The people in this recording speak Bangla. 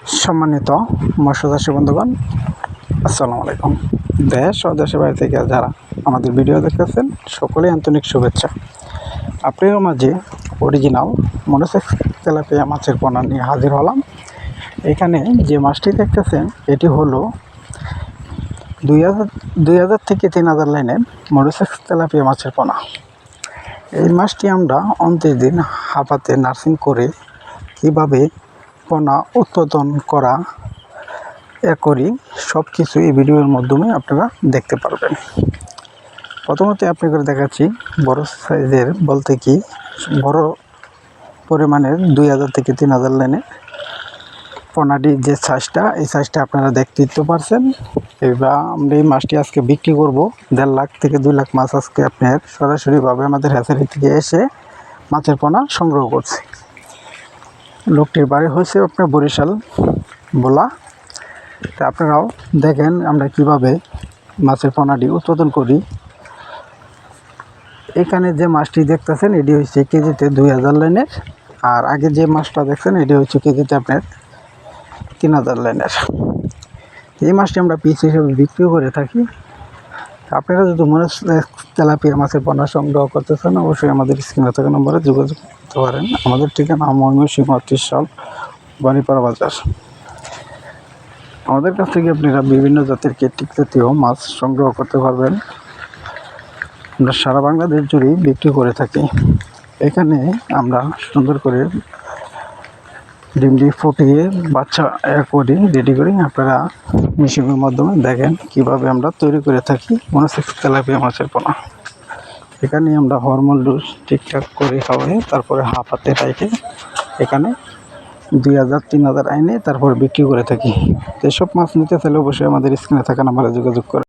সম্মানিত মৎস্যচাষী বন্ধুগণ, আসসালামু আলাইকুম। দেশ ও দেশের বাইরে থেকে যারা আমাদের ভিডিও দেখতেছেন সকলেই আন্তরিক শুভেচ্ছা। আপনার মাঝে অরিজিনাল মনোসেক্স তেলাপিয়া মাছের পোনা নিয়ে হাজির হলাম। এখানে যে মাছটি দেখতেছেন এটি হলো 2000 থেকে 3000 লাইনের মনোসেক্স তেলাপিয়া মাছের পোনা। এই মাছটি আমরা 29 দিন হাঁপাতে নার্সিং করে কীভাবে পোনা উৎপাদন করা করি সব কিছু এই ভিডিওর মাধ্যমে আপনারা দেখতে পারবেন। প্রথমত আপনাদের দেখাচ্ছি বড় সাইজের বলতে কি বড় পরিমাণের 2000 থেকে 3000 লাইনের পোনাটির যে সাইজটা, এই সাইজটা আপনারা দেখতে পারছেন। এবার আমরা এই মাছটি আজকে বিক্রি করব 1.5 লাখ থেকে 2 লাখ মাছ আজকে আপনার সরাসরিভাবে আমাদের হ্যাচারি থেকে এসে মাছের পোনা সংগ্রহ করছে। লোকটির বাড়ি হয়েছে আপনার বরিশাল বলা। তা আপনারাও দেখেন আমরা কিভাবে মাছের পোনাটি উৎপাদন করি। এখানে যে মাছটি দেখতেছেন এটি হচ্ছে কেজিতে 2000 লাইনের, আর আগে যে মাছটা দেখছেন এটি হচ্ছে কেজিতে আপনার 3000 লাইনের। এই মাছটি আমরা পিস হিসেবে বিক্রি করে থাকি। আপনারা যদি মনে তেলাপিয়া মাছের পোনা সংগ্রহ করতে চান অবশ্যই আমাদের স্ক্রিনে থাকা নম্বরে যোগাযোগ করতে পারেন। আমাদের ঠিকানা ময়মনসিংহ 38 সাল বাড়িপাড়া বাজার। আমাদের কাছ থেকে আপনারা বিভিন্ন জাতের কেটিক জাতীয় মাছ সংগ্রহ করতে পারবেন। আমরা সারা বাংলাদেশ জুড়েই বিক্রি করে থাকি। এখানে আমরা সুন্দর করে ডিমটি ফুটিয়ে বাচ্চা করি, রেডি করি। আপনারা মেশিনের মাধ্যমে দেখেন কিভাবে আমরা তৈরি করে থাকি মনোসেক্স তেলাপিয়া মাছের পোনা। এখানে আমরা হরমোন ডোজ ঠিকঠাক করে খাওয়াই, তারপরে হাঁপাতে রাখে এখানে 2000-3000 আইনে তারপরে বিক্রি করে থাকি। এসব মাছ নিতে চাইলে অবশ্যই আমাদের স্ক্রিনে থাকা নাম্বারে যোগাযোগ করে।